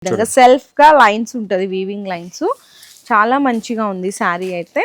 విధంగా సెల్ఫ్ గా లైన్స్ ఉంటది, వీవింగ్ లైన్స్. చాలా మంచిగా ఉంది సారీ అయితే.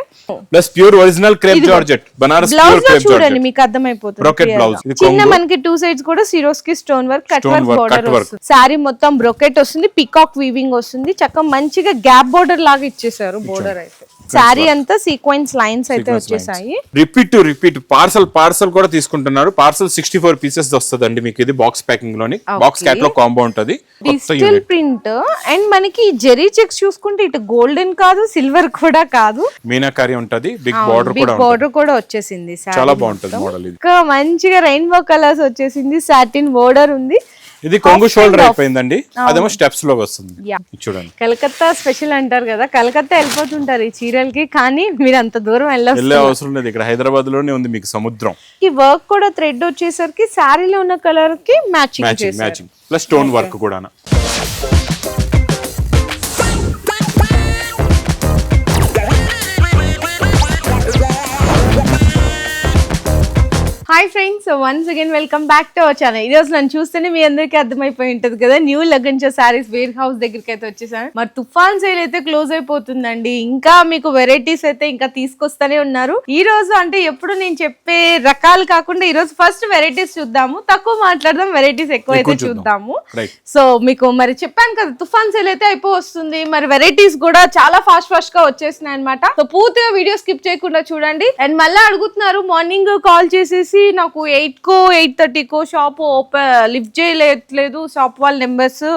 Plus pure original crepe georgette Banaras pure crepe georgette. చూడండి మీకు అర్థమైపోతుంది. Brocade blouse. చిన్న మనకి టూ సైడ్స్ కూడా సిరోస్ కి stone work, cut work border వస్తుంది. సారీ మొత్తం బ్రోకెట్ వస్తుంది, పికాక్ వీవింగ్ వస్తుంది. చక్కగా మంచిగా గ్యాప్ బోర్డర్ లాగా ఇచ్చేసారు బోర్డర్ అయితే. సారీ అంతా సీక్వెన్స్ లైన్స్ అయితే వచ్చేసాయి. రిపీట్ పార్సల్ కూడా తీసుకుంటున్నారు. పార్సల్ 64 పీసెస్ వస్తుందండి మీకు. ఇది బాక్స్ ప్యాకింగ్ లోని బాక్స్ క్యాటలాగ్ కాంబో ఉంటది. డిజిటల్ ప్రింట్ అండ్ మనకి జెరీ చెక్స్ చూసుకుంటే ఇటు గోల్డెన్ కాదు, సిల్వర్ కూడా కాదు, మీనాకారి ఉంటది. బిగ్ బోర్డర్ కూడా వచ్చేసింది. చాలా బాగుంటది మోడల్. ఇది మంచిగా రెయిన్బో కలర్స్ వచ్చేసింది. సాటిన్ బోర్డర్ ఉంది. ఇది కొంగు షోల్డర్ అయిపోయింది. అదేమో స్టెప్స్ లో వస్తుంది. చూడండి, కలకత్తా స్పెషల్ అంటారు కదా, కలకత్తా వెళ్ళిపోతుంటారు ఈ చీరలకి, కానీ మీరు అంత దూరం వెళ్ళే అవసరం లేదు. ఇక్కడ హైదరాబాద్ లోనే ఉంది మీకు సముద్రం. ఈ వర్క్ కూడా థ్రెడ్ వచ్చేసరికి సారీలో ఉన్న కలర్ కి మ్యాచింగ్ ప్లస్ స్టోన్ వర్క్ కూడా. Hi friends, once again welcome back to our channel. ఈ రోజు నన్ను చూస్తేనే మీ అందరికీ అర్థమైపోయి ఉంటది కదా, న్యూ లగన్చా సారీస్ వేర్ హౌస్ దగ్గరికి అయితే వచ్చేసాను. మరి తుఫాన్ సేల్ అయితే క్లోజ్ అయిపోతుందండి. ఇంకా మీకు వెరైటీస్ అయితే ఇంకా తీసుకొస్తానే ఉన్నారు. ఈ రోజు అంటే ఎప్పుడు నేను చెప్పే రకాలు కాకుండా ఈ రోజు ఫస్ట్ వెరైటీస్ చూద్దాము, తక్కువ మాట్లాడదాం, వెరైటీస్ ఎక్కువ అయితే చూద్దాము. సో మీకు మరి చెప్పాను కదా, తుఫాన్ సేల్ అయితే అయిపోతుంది. మరి వెరైటీస్ కూడా చాలా ఫాస్ట్ గా వచ్చేసినాయి అనమాట. సో పూర్తిగా వీడియో స్కిప్ చేయకుండా చూడండి. అండ్ మళ్ళీ అడుగుతున్నారు, మార్నింగ్ కాల్ చేసేసి నాకు 8కో 8:30కో షాప్ లిఫ్ట్ చేయలేదు షాప్ వాళ్ళ నెంబర్స్,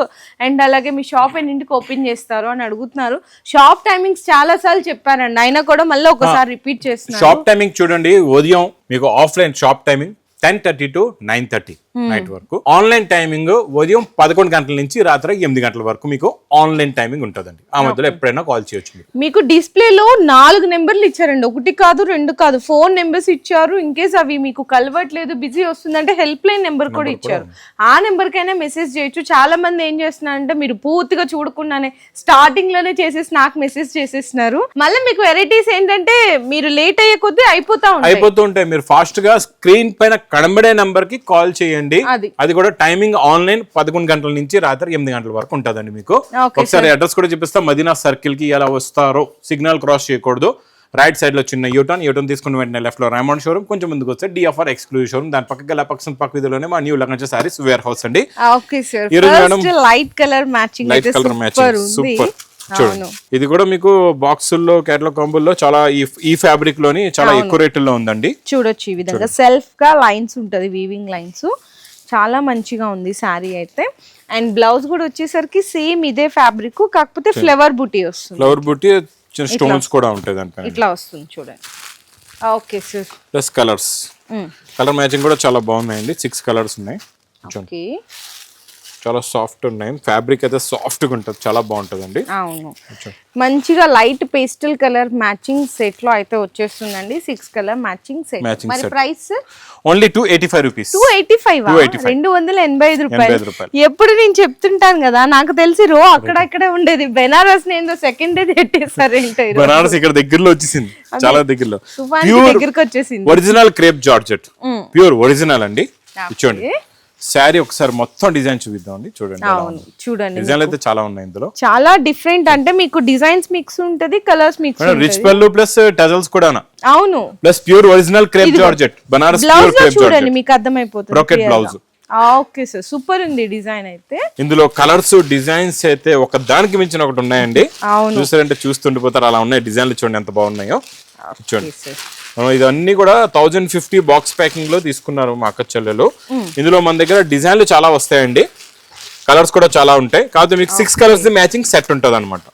అండ్ అలాగే మీ షాప్ ఎన్నింటికి ఓపెన్ చేస్తారు అని అడుగుతున్నారు. షాప్ టైమింగ్స్ చాలా సార్లు చెప్పానండి, అయినా కూడా మళ్ళీ ఒకసారి రిపీట్ చేస్తున్నారు. షాప్ టైమింగ్ చూడండి, ఉదయం మీకు offline shop timing 10:30 to 9:30 night వరకు. ఆన్లైన్ టైమింగ్ ఉదయం 11 గంటల నుంచి రాత్రి 8 గంటల వరకు మీకు ఆన్లైన్ టైమింగ్ ఉంటుందండి. ఆ మధ్యలో ఎప్పుడైనా కాల్ చేయొచ్చు. మీకు డిస్ప్లేలో 4 నెంబర్లు ఇచ్చారండి, 1 కాదు 2 కాదు, 4 నెంబర్స్ ఇచ్చారు. ఇన్ కేస్ అవి మీకు కలవట్లేదు, బిజీ వస్తుందంటే హెల్ప్ లైన్ నెంబర్ కూడా ఇచ్చారు. ఆ నెంబర్ కైనా మెసేజ్ చేయొచ్చు. చాలా మంది ఏం చేస్తున్నారంటే మీరు పూర్తిగా చూడకుండానే స్టార్టింగ్ లోనే చేసేసి నాకు మెసేజ్ చేసేస్తున్నారు. మళ్ళీ మీకు వెరైటీస్ ఏంటంటే మీరు లేట్ అయ్యే కొద్దీ అయిపోతూ ఉంటాయి. మీరు ఫాస్ట్ గా స్క్రీన్ పైన కనబడే నంబర్ కి కాల్ చేయండి. అది కూడా టైమింగ్ ఆన్లైన్ 11 గంటల నుంచి రాత్రి 8 గంటల వరకు ఉంటుందండి మీకు. ఒకసారి అడ్రస్ కూడా చూపిస్తా. మదీనా సర్కిల్ కి ఎలా వస్తారో, సిగ్నల్ క్రాస్ చేయకూడదు. రైట్ సైడ్ లో చిన్న యూటర్న్ తీసుకుని వెంటనే లెఫ్ట్ లో రైమండ్ షోరూమ్, కొంచెం ముందుకు వస్తే డిఎఫ్ఆర్ ఎక్స్క్లూజివ్ షోరూమ్, దాని పక్క వీధిలోనే మా న్యూ లగన్చా సారీస్ వేర్ హౌస్ అండి. Light colour matching super. చూడండి, ఇది కూడా మీకు బాక్సుల్లో కేటలాగ్ కాంబోల్లో చాలా ఈ ఫ్యాబ్రిక్ లోని చాలా ఎక్కువ రేటుల్లో ఉందండి. చూడొచ్చు, ఈ విధంగా సెల్ఫ్ గా లైన్స్ ఉంటది, వీవింగ్ లైన్స్. చాలా మంచిగా ఉంది సారీ అయితే. అండ్ బ్లౌజ్ కూడా వచ్చేసరికి సేమ్ ఇదే ఫ్యాబ్రిక్, కాకపోతే ఫ్లవర్ బూటీ వస్తుంది. ఫ్లవర్ బూటీ చిన్న స్టోన్స్ కూడా ఉంటాయి దానిపైన. ఇట్లా వస్తుంది చూడండి. Okay sir. Plus colour matching కూడా చాలా బాగున్నాయండి. 6 కలర్స్ ఉన్నాయి. ఓకే, చాలా సాఫ్ట్ ఉన్నాయి. ఫ్యాబ్రిక్ అయితే సాఫ్ట్ గా ఉంటుంది, చాలా బాగుంటుందండి. అవును, మంచిగా light pastel colour matching set లో అయితే వచ్చేస్తుందండి. 6 కలర్ మ్యాచింగ్ సెట్. మరి ప్రైస్ ఓన్లీ 285 రూపీస్. 285 రూపాయలు. ఎప్పుడు నేను చెప్తుంటాను కదా, నాకు తెలిసి అక్కడే ఉండేది. బెనారస్ నేను సెకండ్ డే పెట్టేసారు. బెనారస్ ఇక్కడ దగ్గరలో వచ్చేసింది, చాలా దగ్గరలో. దగ్గరకు వచ్చేసింది. Original crepe georgette, pure original అండి. చూడండి శారీ ఒకసారి మొత్తం డిజైన్ చూపిద్దాం అండి. చూడండి డిజైన్ అయితే చాలా ఉన్నాయి ఇందులో, చాలా డిఫరెంట్. అంటే మీకు డిజైన్స్ మిక్స్ ఉంటది, కలర్స్ మిక్స్, రిచ్ పళ్ళు ప్లస్ టజల్స్ కూడా. అవును, plus pure original crepe georgette Banaras pure crepe georgette. చూడండి మీకు అర్థమైపోతుంది. Brocade blouse. Okay sir, super ఉంది డిజైన్ అయితే. ఇందులో కలర్స్ డిజైన్స్ అయితే ఒక దానికి మించిన ఒకటి ఉన్నాయండి. చూసారంటే చూస్తుండిపోతారు, అలా ఉన్నాయి డిజైన్లు. చూడండి ఎంత బాగున్నాయో. చూడండి, ఇదన్నీ కూడా 1050 బాక్స్ ప్యాకింగ్ లో తీసుకున్నారు మా అక్క చెల్లెలు. ఇందులో మన దగ్గర డిజైన్లు చాలా వస్తాయండి, కలర్స్ కూడా చాలా ఉంటాయి. కాకపోతే మీకు 6 కలర్స్ మ్యాచింగ్ సెట్ ఉంటది అనమాట.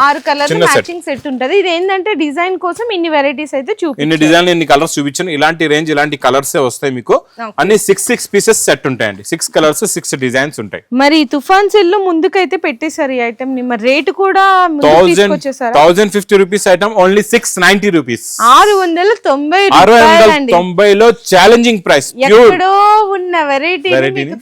6 కలర్స్ మ్యాచింగ్ సెట్ ఉంటది. ఇది ఏంటంటే డిజైన్ కోసం ఇన్ని వెరైటీస్ అయితే ఇన్ని డిజైన్ ఇన్ని కలర్స్ చూపించాను. ఇలాంటి రేంజ్ ఇలాంటి కలర్స్ వస్తాయి మీకు. అన్ని 6 పీసెస్ సెట్ ఉంటాయండి. 6 కలర్స్ 6 డిజైన్స్ ఉంటాయి. మరి తుఫాన్ సెల్ లో ముందుకైతే పెట్టేశారు ఈ ఐటమ్ ని. మరి రేట్ కూడా 1050 రూపీస్ ఐటమ్ ఓన్లీ 690 రూపీస్. 690 లో ఛాలెంజింగ్ ప్రైస్. ఎక్కడో ఉన్న వెరైటీ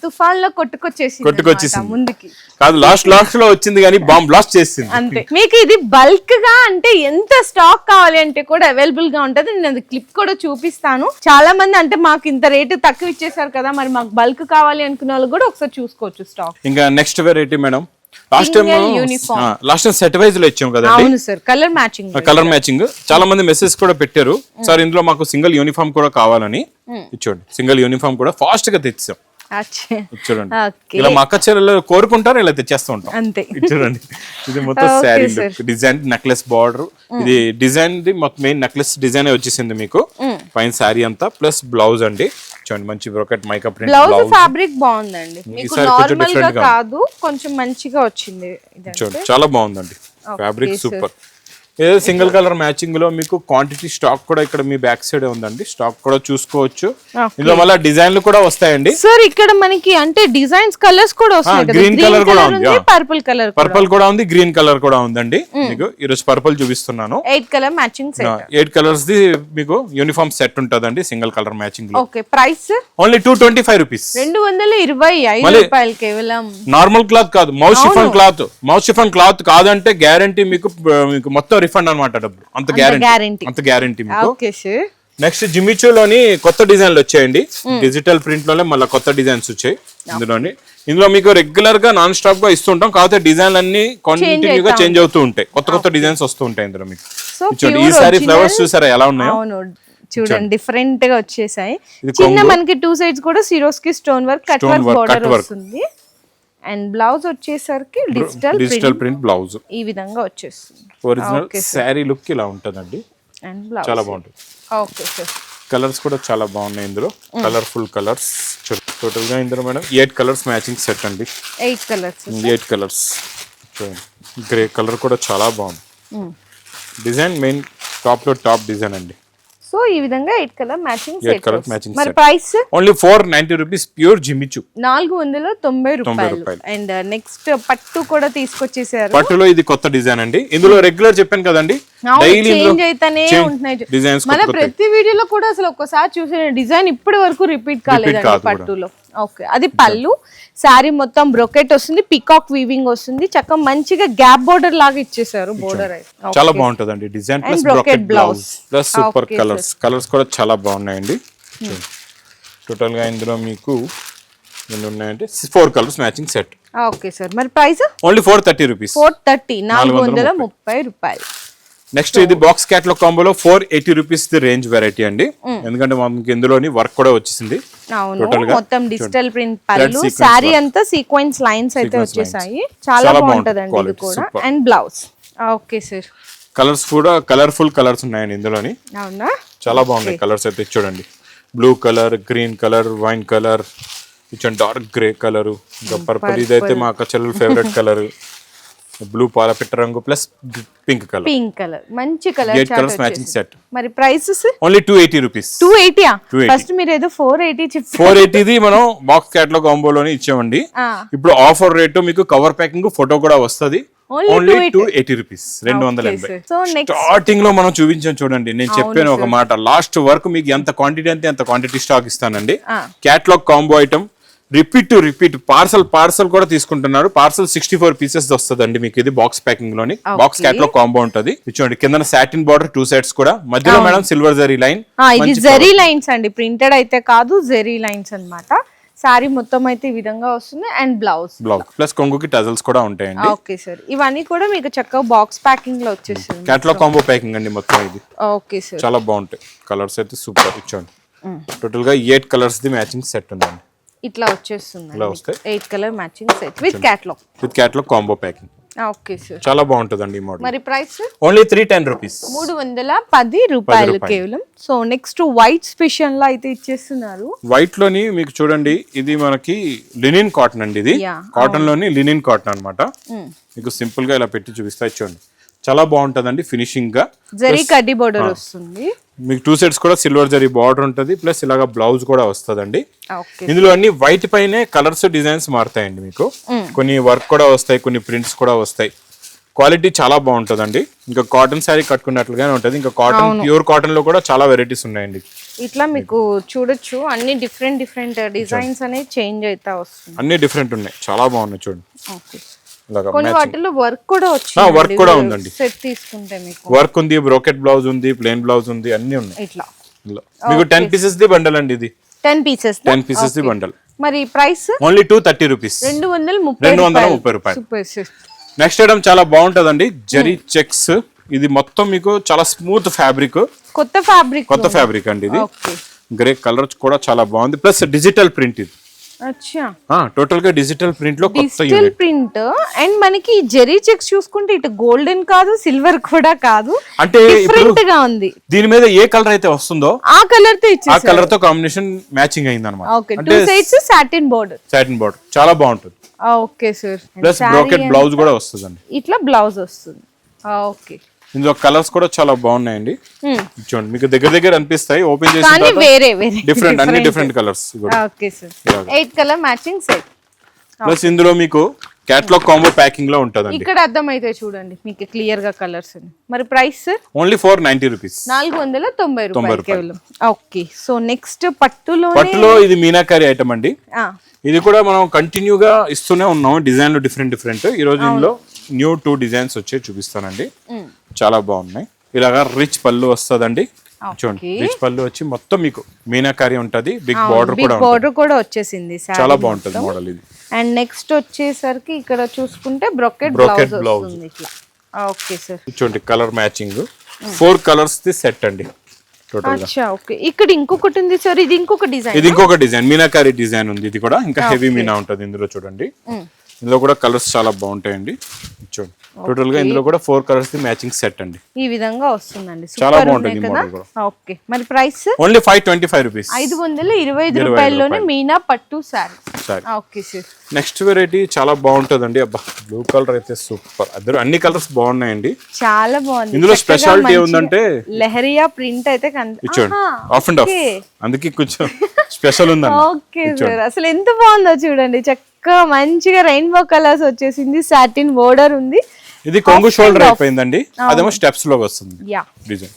తుఫాన్ లో కొట్టుకొచ్చేసి ముందుకి కాదు, లాస్ట్ లో వచ్చింది కానీ బాంబ్ బ్లాస్ట్ చేసింది అంతే. మీకు ఇది బల్క్ గా అంటే ఎంత స్టాక్ కావాలి అంటే కూడా అవైలబుల్ గా ఉంటది. నేను క్లిప్ కూడా చూపిస్తాను. చాలా మంది అంటే మాకు ఇంత రేటు తక్కువ ఇచ్చేసారు కదా, మరి మాకు బల్క్ కావాలి అనుకున్న వాళ్ళు కూడా ఒకసారి చూసుకోవచ్చు స్టాక్. ఇంకా next variety madam, last time set wise లో ఇచ్చాం కదండి. అవును సార్, కలర్ మ్యాచింగ్ చాలా మంది మెసేజ్ కూడా పెట్టారు సార్ ఇందులో మాకు సింగిల్ యూనిఫామ్ కూడా కావాలని. ఇచ్చోండి సింగిల్ యూనిఫామ్ కూడా ఫాస్ట్ గా తెచ్చాం. చూడండి ఇలా మా అక్క చెల్లెలు కోరుకుంటారు, ఇలా తెచ్చేస్తూ ఉంటాం అంతే. చూడండి ఇది మొత్తం శారీ డిజైన్ నెక్లెస్ బార్డర్, ఇది డిజైన్ మొత్తం మెయిన్ నెక్లెస్ డిజైన్ వచ్చేసింది మీకు పైన శారీ అంతా, ప్లస్ బ్లౌజ్ అండి. చూడండి మంచి brocade mica print blouse fabric బాగుందండి, మీకు నార్మల్ గా కాదు కొంచెం మంచిగా వచ్చింది. చూడండి చాలా బాగుందండి ఫ్యాబ్రిక్ సూపర్. ఏదో సింగిల్ కలర్ మ్యాచింగ్ లో మీకు క్వాంటిటీ స్టాక్ కూడా ఇక్కడ మీ బ్యాక్ సైడ్ ఉందండి, స్టాక్ కూడా చూసుకోవచ్చు. ఇందులో మళ్ళీ డిజైన్లు కూడా వస్తాయండి సార్. ఇక్కడ మనకి అంటే డిజైన్స్ కలర్స్ కూడా వస్తాయి, గ్రీన్ కలర్ కూడా ఉంది, పర్పుల్ కూడా ఉంది, గ్రీన్ కలర్ కూడా ఉందండి. మీకు ఈరోజు పర్పుల్ చూపిస్తున్నాను. 8 colour matching set, 8 colours the మీకు యూనిఫామ్ సెట్ ఉంటదండి సింగిల్ కలర్ మ్యాచింగ్ లో. ఓకే, ప్రైస్ ఓన్లీ 225 రూపీస్, 225 రూపాయలు కేవలం. నార్మల్ క్లాత్ కాదు, మౌస్ షిఫాన్ క్లాత్ కాదంటే గ్యారంటీ మీకు మొత్తం రిఫండ్ అన్నమాట, డబ్బులు అంత గ్యారంటీ మీకు. నెక్స్ట్ జిమిచూలోని కొత్త డిజైన్లు వచ్చాయండి, డిజిటల్ ప్రింట్ లోనే మళ్ళీ కొత్త డిజైన్స్ వచ్చాయి ఇందులో మీకు రెగ్యులర్ గా నాన్ స్టాప్ గా ఇస్తుంటాం, కాకపోతే డిజైన్ అన్ని కంటిన్యూగా చేంజ్ అవుతూ ఉంటాయి, కొత్త డిజైన్స్ వస్తూ ఉంటాయి ఇందులో మీకు. ఈ సారీ ఫ్లవర్స్ చూసారా ఎలా ఉన్నాయో, చూడండి డిఫరెంట్ గా వచ్చేసాయి. చిన్న మనకి 2 సైడ్స్ కూడా Swarovski stone work cut work border వస్తుంది. అండ్ బ్లౌజ్ వచ్చేసరికి డిజిటల్ ప్రింట్ బ్లౌజ్ ఈ విధంగా వచ్చేస్తుంది. ఒరిజినల్ శారీ లుక్ ఇలా ఉంటదండి, చాలా బాగుంటుంది. ఓకే సార్, కలర్స్ కూడా చాలా బాగున్నాయి ఇందులో, కలర్ఫుల్ కలర్స్. టోటల్ గా ఇందులో మేడం 8 కలర్స్ మ్యాచింగ్ సెట్ అండి. 8 కలర్స్ గ్రే కలర్ కూడా చాలా బాగుంది డిజైన్, మెయిన్ టాప్ లో టాప్ డిజైన్ అండి. సో ఈ విధంగా 8 కలర్ మ్యాచింగ్ సెట్. మరి price only 490 rupees, pure Jimmy Choo 490 రూపాయలు. అండ్ నెక్స్ట్ పట్టు కూడా తీసుకొచ్చేసారు. పట్టులో ఇది కొత్త డిజైన్ అండి, ఇందులో రెగ్యులర్ చెప్పాను కదండి డైలీ చేంజ్ అయితేనే ఉంటున్నాయి డిజైన్స్. మన ప్రతి వీడియోలో కూడా అసలు ఒక్కసారి చూసిన డిజైన్ ఇప్పటి వరకు రిపీట్ కాలేదండి పట్టులో. ఓకే, అది పళ్ళు. శారీ మొత్తం బ్రొకెట్ వస్తుంది, పికాక్ వీవింగ్ వస్తుంది, చక్కగా మంచిగా గ్యాప్ బోర్డర్ లాగా ఇచ్చేసారు. బోర్డర్ అయితే చాలా బాగుంటదండి design, plus brocade blouse plus super colours కూడా చాలా బాగున్నాయండి. టోటల్ గా ఇందులో మీకు ఎన్ని ఉన్నాయంటే 4 colours matching set. Okay sir, మరి ప్రైస్ ఓన్లీ 430 రూపీస్, 430 రూపాయలు. నెక్స్ట్ ఇది బాక్స్ క్యాట్లాగ్ కాంబోలో 480 రూపీస్ ది రేంజ్ వెరైటీ అండి, ఎందుకంటే మనకి ఇందులోని వర్క్ కూడా వచ్చేసింది. మొత్తం డిజిటల్ ప్రింట్ పళ్ళు, సారీ అంతా సీక్వెన్స్ లైన్స్ అయితే వచ్చేసాయి, చాలా బాగుంటదండి ఇది కూడా. And blouse. Okay sir, colours కూడా కలర్ఫుల్ కలర్స్ ఉన్నాయండి ఇందులోని, చాలా బాగున్నాయి కలర్స్ అయితే. చూడండి blue colour, green colour, wine colour, ఇచ్చండి డార్క్ గ్రే కలర్, ఇంకా పర్పుల్, ఇదైతే మా అక్క చెల్లెల ఫేవరెట్ కలర్, బ్లూ పాలపిట్ట రంగు ప్లస్ పింక్ కలర్ మంచి కలర్. 8 colours matching set. మరి ప్రైసెస్ ఓన్లీ 280 రూపీస్. 280 ఫస్ట్ మీరు ఏదో 480 చెప్పారు. 480 ది మనం బాక్స్ క్యాట్లాగ్ కాంబోలోనే ఇచ్చామండి. ఇప్పుడు ఆఫర్ రేటు మీకు కవర్ ప్యాకింగ్ ఫోటో కూడా వస్తది. Only 280 rupees, 280. స్టార్టింగ్ లో మనం చూపించాం చూడండి, నేను చెప్పాను ఒక మాట, లాస్ట్ వరకు మీకు ఎంత క్వాంటిటీ అంటే అంత క్వాంటిటీ స్టాక్ ఇస్తానండి. Catalogue combo item repeat parcel కూడా తీసుకుంటున్నారు. పార్సల్ 64 పీసెస్ వస్తుందండి మీకు, ఇది బాక్స్ ప్యాకింగ్ లోని. బాక్స్ క్యాట్లాగ్ కాంబో ఉంటది. చూడండి కింద సాటిన్ బార్డర్ 2 సైడ్స్ కూడా, మధ్యలో మేడం సిల్వర్ జరీ లైన్. ఇది జరీ లైన్స్ అండి, ప్రింటెడ్ అయితే కాదు, జరీ లైన్స్ అన్నమాట. సారీ మొత్తం అయితే ఈ విధంగా వస్తుంది. అండ్ బ్లౌజ్ ప్లస్ కొంగుకి టజల్స్ కూడా ఉంటాయండి. ఓకే సార్, ఇవన్నీ కూడా మీకు చక్కగా బాక్స్ ప్యాకింగ్ లో వచ్చేస్తుంది. క్యాట్లాగ్ కాంబో ప్యాకింగ్ అండి మొత్తం ఇది. ఓకే సార్, చాలా బాగుంటాయి కలర్స్ అయితే సూపర్. ఇచ్చోండి టోటల్ గా 8 కలర్స్ ది మ్యాచింగ్ సెట్ ఉందండి. ఇట్లా వచ్చేస్తుంది 8 colour matching set with catalogue combo packing. Okay sir, చాలా బాగుంటదండి ఈ మోడల్. మరి ప్రైస్ ఓన్లీ 310 రూపీస్, 310 రూపాయలు కేవలం. సో నెక్స్ట్ వైట్ స్పెషల్ లో అయితే ఇచ్చేస్తున్నారు. వైట్ లోని మీకు చూడండి, ఇది మనకి లినిన్ కాటన్ అండి, ఇది కాటన్ లోని లినిన్ కాటన్ అన్నమాట. మీకు సింపుల్ గా ఇలా పెట్టి చూపిస్తా, చూడండి చాలా బాగుంటదండి ఫినిషింగ్ గా. జరీ కడ్డీ బోర్డర్ వస్తుంది మీకు, 2 సైడ్స్ కూడా సిల్వర్ జరీ బార్డర్ ఉంటది, ప్లస్ ఇలాగా బ్లౌజ్ కూడా వస్తదండి. ఇందులో అన్ని వైట్ పైనే కలర్స్ డిజైన్స్ మారుతాయండి మీకు, కొన్ని వర్క్ కూడా వస్తాయి, కొన్ని ప్రింట్స్ కూడా వస్తాయి. క్వాలిటీ చాలా బాగుంటదండి. ఇంకా కాటన్ శారీ కట్టుకున్నట్లుగానే ఉంటది. ఇంకా కాటన్ ప్యూర్ కాటన్ లో కూడా చాలా వెరైటీస్ ఉన్నాయండి. ఇట్లా మీకు చూడొచ్చు అన్ని డిఫరెంట్ డిజైన్స్ అనేవి చేంజ్ అవుతా వస్తుంది, అన్ని డిఫరెంట్ ఉన్నాయి, చాలా బాగున్నాయి చూడండి. కొన్ని వాటిలో వర్క్ కూడా వచ్చింది, వర్క్ కూడా ఉందండి. సెట్ తీసుకుంటే మీకు వర్క్ ఉంది, బ్రోకెట్ బ్లౌజ్ ఉంది, ప్లెయిన్ బ్లౌజ్ ఉంది, అన్ని ఉన్నాయి. ఇట్లా మీకు 10 పీసెస్ ది బండల్ అండి, ఇది 10 పీసెస్ ది బండల్. మరి ప్రైస్ ఓన్లీ 230 రూపీస్. 230 రూపాయలు. Super sir. నెక్స్ట్ ఐటమ్ చాలా బాగుంటదండి, జరీ చెక్స్. ఇది మొత్తం మీకు చాలా స్మూత్ ఫ్యాబ్రిక్, కొత్త ఫ్యాబ్రిక్ అండి. ఇది గ్రే కలర్ కూడా చాలా బాగుంది, ప్లస్ డిజిటల్ ప్రింట్. ఇది టోటల్ గా డిజిటల్ ప్రింట్ లో డిజిటల్ ప్రింట్. అండ్ మనకి జెరీ చెక్స్ చూసుకుంటే ఇటు గోల్డెన్ కాదు, సిల్వర్ కూడా కాదు, అంటే డిఫరెంట్ గా ఉంది. దీని మీద ఏ కలర్ అయితే వస్తుందో ఆ కలర్ తో ఇచ్చేసారు, ఆ కలర్ తో కాంబినేషన్ మ్యాచింగ్ అయింది అన్నమాట. ఓకే, 2 సైడ్స్ సాటిన్ బోర్డర్ చాలా బాగుంటుంది. Okay sir. Plus brocade blouse కూడా వస్తుందండి, ఇట్లా బ్లౌజ్ వస్తుంది. ఓకే, ఇందులో కలర్స్ కూడా చాలా బాగున్నాయండి. చూడండి, మీకు దగ్గర అనిపిస్తాయి, ఓపెన్ చేసి డిఫరెంట్, అన్ని different colours. Okay sir, 8 colour matching set. Plus ఇందులో మీకు కేటలాగ్ కాంబో ప్యాకింగ్ లో ఉంటదండి. ఇక్కడ అర్థమైతే చూడండి మీకు క్లియర్ గా కలర్స్. మరి ప్రైస్ సార్ ఓన్లీ 490 రూపీస్, 490 రూపాయలు కేవలం. ఓకే, సో నెక్స్ట్ పట్టులో ఇది మీనాకారి ఐటమ్ అండి. ఇది కూడా మనం కంటిన్యూగా ఇస్తూనే ఉన్నాం, డిజైన్లు డిఫరెంట్. ఈ రోజు ఇందులో న్యూ 2 డిజైన్స్ వచ్చి చూపిస్తానండి, చాలా బాగున్నాయి. ఇలాగా రిచ్ పళ్ళు వస్తుందండి. చూడండి, రిచ్ పళ్ళు వచ్చి మొత్తం మీకు మీనాకారి ఉంటది, బిగ్ బార్డర్ కూడా వచ్చేసింది, చాలా బాగుంటది మోడల్ ఇది. అండ్ నెక్స్ట్ వచ్చేసరికి ఇక్కడ చూసుకుంటే బ్రోకెట్ బ్లౌజ్ ఇట్లా. ఓకే సార్, చూడండి colour matching, 4 colours the set అండి టోటల్ గా. అచ్చా, ఓకే. ఇక్కడ ఇంకొకటి ఉంది సార్, ఇది ఇంకొక డిజైన్, మీనాకారి డిజైన్ ఉంది. ఇది కూడా ఇంకా హెవీ మీనా ఉంటది ఇందులో. చూడండి, ఇందులో కూడా కలర్స్ చాలా బాగుంటాయండి. చూడండి, టోటల్ గా ఇందులో కూడా 4 కలర్స్ ది మ్యాచింగ్ సెట్ అండి. ఈ విధంగా వస్తుందండి, చాలా బాగుంటుంది మోడల్ కూడా. ఓకే, మరి ప్రైస్ ఓన్లీ 525 రూపీస్, 525 రూపాయల్లోనే మీనా పట్టు sorry. Okay sir. Next variety చాలా బాగుంటదండి. అబ్బా, బ్లూ కలర్ అయితే సూపర్. అన్ని కలర్స్ బాగున్నాయండి, చాలా బాగుంది. ఇందులో స్పెషాలిటీ ఏముందంటే లెహరియా ప్రింట్ అయితే ఆఫ్ అండ్ ఆఫ్, అందుకే కొంచెం స్పెషల్ ఉందండి. ఓకే సార్, అసలు ఎంత బాగుందో చూడండి, చక్కగా మంచిగా రెయిన్బో కలర్స్ వచ్చేసింది, సాటిన్ బోర్డర్ ఉంది. ఇది కొంగు షోల్డర్ అయిపోయిందండి, అదేమో స్టెప్స్ లో వస్తుంది డిజైన్.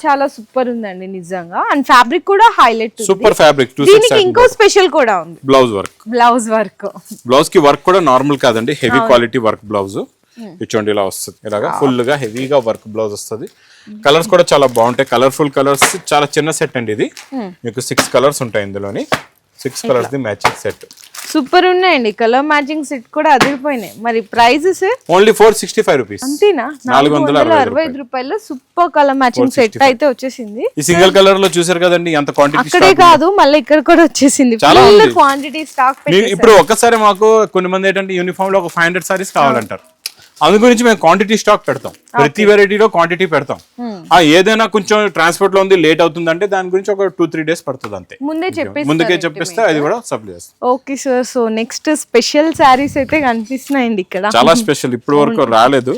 చాలా సూపర్ ఉందండి నిజంగా. అండ్ ఫ్యాబ్రిక్ కూడా హైలైట్, సూపర్ ఫ్యాబ్రిక్. దీనికి ఇంకో స్పెషల్ కూడా ఉంది, బ్లౌజ్ వర్క్. బ్లౌజ్ కి వర్క్ కూడా నార్మల్ కాదండి, హెవీ క్వాలిటీ వర్క్ బ్లౌజ్. చూడండి, ఇలా వస్తుంది, ఇలాగా ఫుల్ గా హెవీగా వర్క్ బ్లౌజ్ వస్తుంది. కలర్స్ కూడా చాలా బాగుంటాయి, కలర్ఫుల్ కలర్స్. చాలా చిన్న సెట్ అండి ఇది, మీకు 6 కలర్స్ ఉంటాయి ఇందులోని. 6 colours the matching set, super ఉన్నాయండి. కలర్ మ్యాచింగ్ సెట్ కూడా అదిరిపోయినాయి. మరి ప్రైజెస్ ఓన్లీ 465 రూపీస్, అంతేనా? 465 రూపాయల్లో సూపర్ కలర్ మ్యాచింగ్ సెట్ అయితే వచ్చేసింది. ఈ సింగిల్ కలర్ లో చూసారు కదండి, ఎంత క్వాంటిటీ. అక్కడే కాదు, మళ్ళీ ఇక్కడ కూడా వచ్చేసింది, ఫుల్ క్వాంటిటీ స్టాక్. ఇప్పుడు ఒక్కసారి మాకు కొన్ని మంది ఏంటంటే యూనిఫామ్ లో ఒక 500 సారీస్ కావాలంటారు, అందు గురించి మేము క్వాంటిటీ స్టాక్ పెడతాం, ప్రతి వెరైటీలో క్వాంటిటీ పెడతాం. ఏదైనా కొంచెం ట్రాన్స్పోర్ట్ లో ఉంది, లేట్ అవుతుందంటే దాని గురించి ఒక 2-3 డేస్ పడుతుంది అంతే. ముందుకే చెప్పిస్తే అది కూడా సప్లై చేస్తాం. Okay sir, so next special saris అయితే కనిపిస్తున్నాయండి ఇక్కడ, చాలా స్పెషల్, ఇప్పుడు వరకు రాలేదు,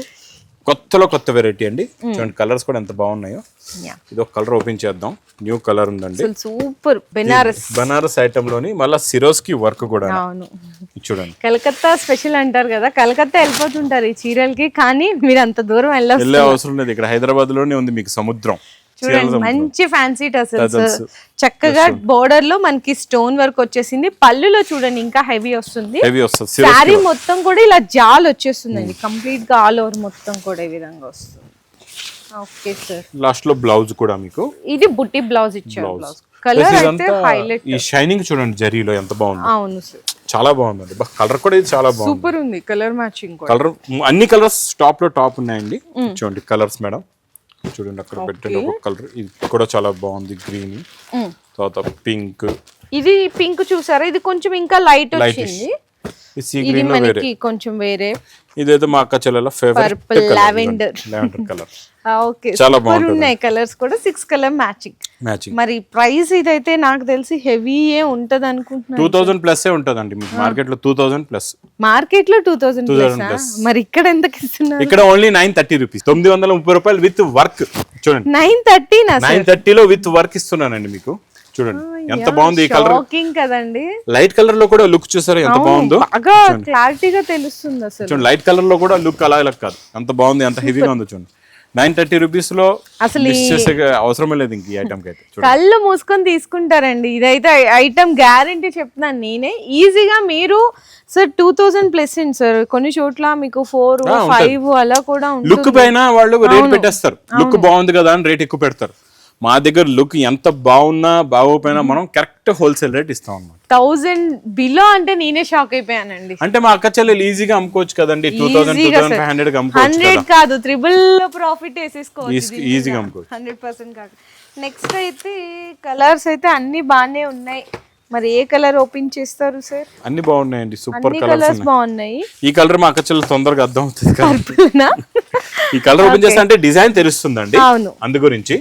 కొత్త వెరైటీ అండి. చూడండి, కలర్స్ కూడా ఎంత బాగున్నాయో. ఇది ఒక కలర్ ఓపెన్ చేద్దాం, న్యూ కలర్ ఉందండి, సూపర్. బనారస్ ఐటమ్ లోని మళ్ళీ సిరోస్కి వర్క్ కూడా. చూడండి, కలకత్తా స్పెషల్ అంటారు కదా, కలకత్తా వెళ్ళిపోతుంటారు ఈ చీరలకి, కానీ మీరు అంత దూరం వెళ్ళే అవసరం లేదు. ఇక్కడ హైదరాబాద్ లోనే ఉంది మీకు సముద్రం. చూడండి, మంచి ఫ్యాన్సీ టసల్స్, చక్కగా బోర్డర్ లో మనకి స్టోన్ వర్క్ వచ్చేసింది. పళ్ళులో చూడండి ఇంకా హెవీ వస్తుంది. శారీ మొత్తం కూడా ఇలా జాల్ వచ్చేస్తుందండి, కంప్లీట్ గా ఆల్ ఓవర్ మొత్తం కూడా ఈ విధంగా వస్తుంది. ఓకే సార్, లాస్ట్ లో బ్లౌజ్ కూడా మీకు ఇది బుట్టి బ్లౌజ్ ఇచ్చారు. బ్లౌజ్ కలర్ అయితే హైలైట్. ఈ షైనింగ్ చూడండి, జరీలో ఎంత బాగుంది. అవును సార్, చాలా బాగుంది. కలర్ కూడా ఇది చాలా బాగుంది, సూపర్ ఉంది. కలర్ మ్యాచింగ్ కలర్, అన్ని కలర్స్ టాప్ లో టాప్ ఉన్నాయండి. చూడండి కలర్స్ మేడం, చూడండి అక్కడ పెట్టండి ఒక కలర్, ఇది కూడా చాలా బాగుంది, గ్రీన్, తర్వాత పింక్. ఇది పింక్ చూసారా, ఇది కొంచెం ఇంకా లైట్ వచ్చింది. ఇది మనకి కొంచెం వేరే. ఇదైతే మా అక్క చెల్లెల favourite purple, lavender colour. Okay, చాలా బాగున్నాయి కలర్స్ కూడా, 6 కలర్ మ్యాచింగ్. మరి ప్రైస్ ఇదైతే నాకు తెలిసి హెవీ ఏ ఉంటది అనుకుంటున్నాను. 2000 ప్లస్ ఏ ఉంటదండి మీకు మార్కెట్ లో, 2000 ప్లస్. మార్కెట్ లో 2000 ప్లస్. మరి ఇక్కడ ఎంతకి ఇస్తున్నారు? ఇక్కడ ఓన్లీ 930 రూపీస్, 930 రూపాయలు విత్ వర్క్. చూడండి, 930 లో విత్ వర్క్ ఇస్తున్నానండి మీకు. చూడండి ఎంత బాగుంది ఈ కలర్, కదండి. లైట్ కలర్ లో కూడా లుక్ చూసారు ఎంత బాగుందో, బాగా క్లారిటీగా తెలుస్తుంది అసలు. చూడండి, లైట్ కలర్ లో కూడా లుక్ అలా ఇలా కాదు, అంత బాగుంది, అంత హెవీగా ఉంది. చూడండి, 930 రూపీస్ లో అసలు అవసరమే లేదు ఇంక ఈ ఐటమ్ కి అయితే. కళ్ళు మూసుకొని తీసుకుంటారండి, ఇదైతే ఐటమ్ గ్యారంటీ చెప్తున్నాను నేనే. ఈజీగా మీరు సార్ 2000 ప్లస్ అండి సార్, కొన్ని చోట్ల మీకు 4-5 అలా కూడా ఉంటుంది. లుక్ పైన వాళ్ళు రేట్ పెట్టేస్తారు, లుక్ బాగుంది కదా అని రేట్ ఎక్కువ పెడతారు. మా దగ్గర లుక్ ఎంత బాగున్నా బాగోపోయినా మనం కరెక్ట్ హోల్సేల్ రేట్ ఇస్తాం అన్నమాట. 1000 బిలో అంటే నేనే షాక్ అయిపోయానండి. అంటే మా అక్క చెల్లెలు ఈజీగా అమ్ముకోవచ్చు కదండి, 2000-2500 అమ్ముకోవచ్చు 100 కాదు, 3 ప్రాఫిట్ వేసేసుకోవచ్చు ఈజీగా అమ్ముకోవచ్చు. 100% కాదు. నెక్స్ట్ అయితే కలర్స్ అయితే అన్ని బాగానే ఉన్నాయి. మరి ఏ కలర్ ఓపెన్ చేస్తారు సార్? అన్ని బాగున్నాయండి, సూపర్ కలర్స్ కలర్స్ బాగున్నాయి. ఈ కలర్ మా అక్క చెల్లెలు తొందరగా అర్థం అవుతుంది కదా. పర్పుల్నా? ఈ కలర్ ఓపెన్ చేస్తే అంటే డిజైన్ తెలుస్తుందండి, అవును. అందు గురించి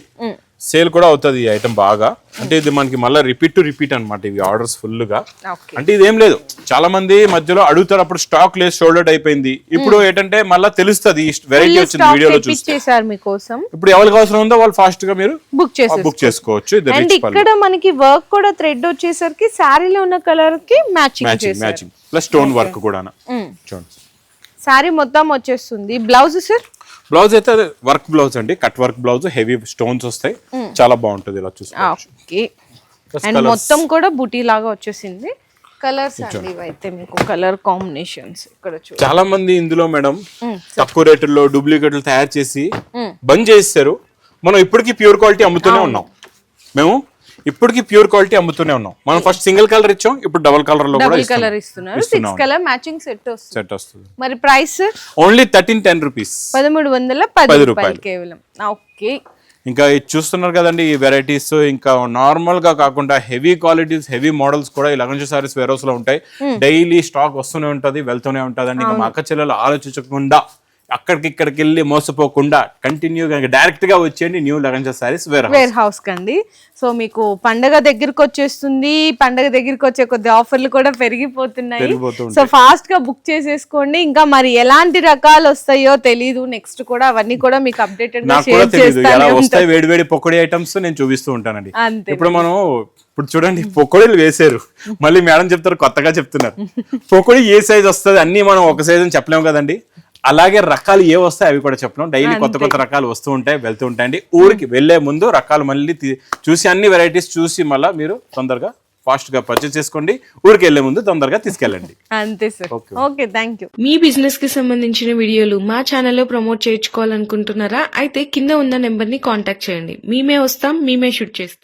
సేల్ కూడా అవుతుంది ఈ ఐటమ్ బాగా. అంటే ఇది మనకి మళ్ళీ రిపీట్ అన్నమాట ఇవి ఆర్డర్స్ ఫుల్ గా. ఓకే. అంటే ఇదేం లేదు, చాలా మంది మధ్యలో అడుగుతారు, అప్పుడు స్టాక్ లేదు, సోల్డ్ అవుట్ అయిపోయింది. ఇప్పుడు ఏంటంటే మళ్ళీ తెలుస్తుంది వెరైటీ వచ్చింది వీడియోలో చూస్తే. చేశారు మీకోసం. ఇప్పుడు ఎవరికి అవసరం ఉందో వాళ్ళు ఫాస్ట్ గా మీరు బుక్ చేసుకోవచ్చు. అండ్ ఇక్కడ మనకి వర్క్ కూడా థ్రెడ్ వచ్చేసరికి శారీలో ఉన్న కలర్ కి మ్యాచింగ్ ప్లస్ స్టోన్ వర్క్ కూడా చూడండి. శారీ మొత్తం వచ్చేస్తుంది. Blouse sir? బ్లౌజ్ అయితే వర్క్ బ్లౌజ్ అండి, cut work blouse, heavy stones వస్తాయి, చాలా బాగుంటది ఇలా చూసుకోవచ్చు. ఓకే. అండ్ మొత్తం కూడా బుటీ లాగా వచ్చేసింది. కలర్స్ అండి ఇవైతే మీకు కలర్ కాంబినేషన్స్ ఇక్కడ చూడండి. చాలా మంది ఇందులో మేడం తక్కువ రేటుల్లో డూప్లికేట్లు తయారు చేసి బంద్ చేస్తారు. మనం ఇప్పటికీ ప్యూర్ క్వాలిటీ అమ్ముతూనే ఉన్నాం. మేము ఇప్పటికి ప్యూర్ క్వాలిటీ అమ్ముతూనే ఉన్నాం. మనం ఫస్ట్ సింగిల్ కలర్ ఇచ్చాం, ఇప్పుడు డబుల్ కలర్ లో కూడా కలర్ ఇస్తున్నారు. 6 కలర్ మ్యాచింగ్ సెట్ వస్తుంది. మరి ప్రైస్ ఓన్లీ 1310 రూపీస్, 1310 రూపాయలు కేవలం. ఓకే. ఇంకా ఇది చూస్తున్నారు కదండి ఈ వెరైటీస్. ఇంకా నార్మల్ గా కాకుండా హెవీ క్వాలిటీస్, హెవీ మోడల్స్ కూడా ఈ లగంజు సారీస్ వేర్ హౌస్ లో ఉంటాయి. డైలీ స్టాక్ వస్తూనే ఉంటది, వెళ్తూనే ఉంటది అండి. ఇంకా మా అక్క చెల్లెలు ఆలోచించకుండా అక్కడికి ఇక్కడికి వెళ్ళి మోసపోకుండా కంటిన్యూగా డైరెక్ట్ గా వచ్చేయండి న్యూ లగంజా సారీస్ వేర్ హౌస్ కండి. సో మీకు పండగ దగ్గరికి వచ్చేస్తుంది, పండగ దగ్గరికి వచ్చే కొద్ది ఆఫర్లు కూడా పెరిగిపోతున్నాయి. సో ఫాస్ట్ గా బుక్ చేసేసుకోండి. ఇంకా మరి ఎలాంటి రకాలు వస్తాయో తెలీదు, నెక్స్ట్ కూడా అవన్నీ కూడా మీకు అప్డేటెడ్ గా షేర్ చేస్తాను. వస్తాయి వేడి వేడి పకోడీ ఐటమ్స్ నేను చూపిస్తూ ఉంటానండి. ఇప్పుడు చూడండి పకోడీలు వేసారు, మళ్ళీ మేడం చెప్తారు కొత్తగా చెప్తున్నారు. పకోడీ ఏ సైజ్ వస్తుంది అన్ని మనం ఒక సైజ్ అని చెప్పలేము కదండి. అలాగే రకాలు ఏ వస్తాయి అవి కూడా చెప్పడం. డైలీ కొత్త రకాలు వస్తూ ఉంటాయి, వెళ్తూ ఉంటాయండి. ఊరికి వెళ్లే ముందు రకాలు మళ్ళీ చూసి అన్ని వెరైటీస్ చూసి మళ్ళీ మీరు తొందరగా ఫాస్ట్ గా పర్చేస్ చేసుకోండి. ఊరికి వెళ్లే ముందు తొందరగా తీసుకెళ్ళండి. అంతే sir. Okay, thank you. Me business కి సంబంధించిన వీడియోలు మా ఛానల్లో ప్రమోట్ చేయించుకోవాలనుకుంటున్నారా? అయితే కింద ఉన్న నెంబర్ ని కాంటాక్ట్ చేయండి. మేమే వస్తాం, మేమే షూట్ చేస్తాం.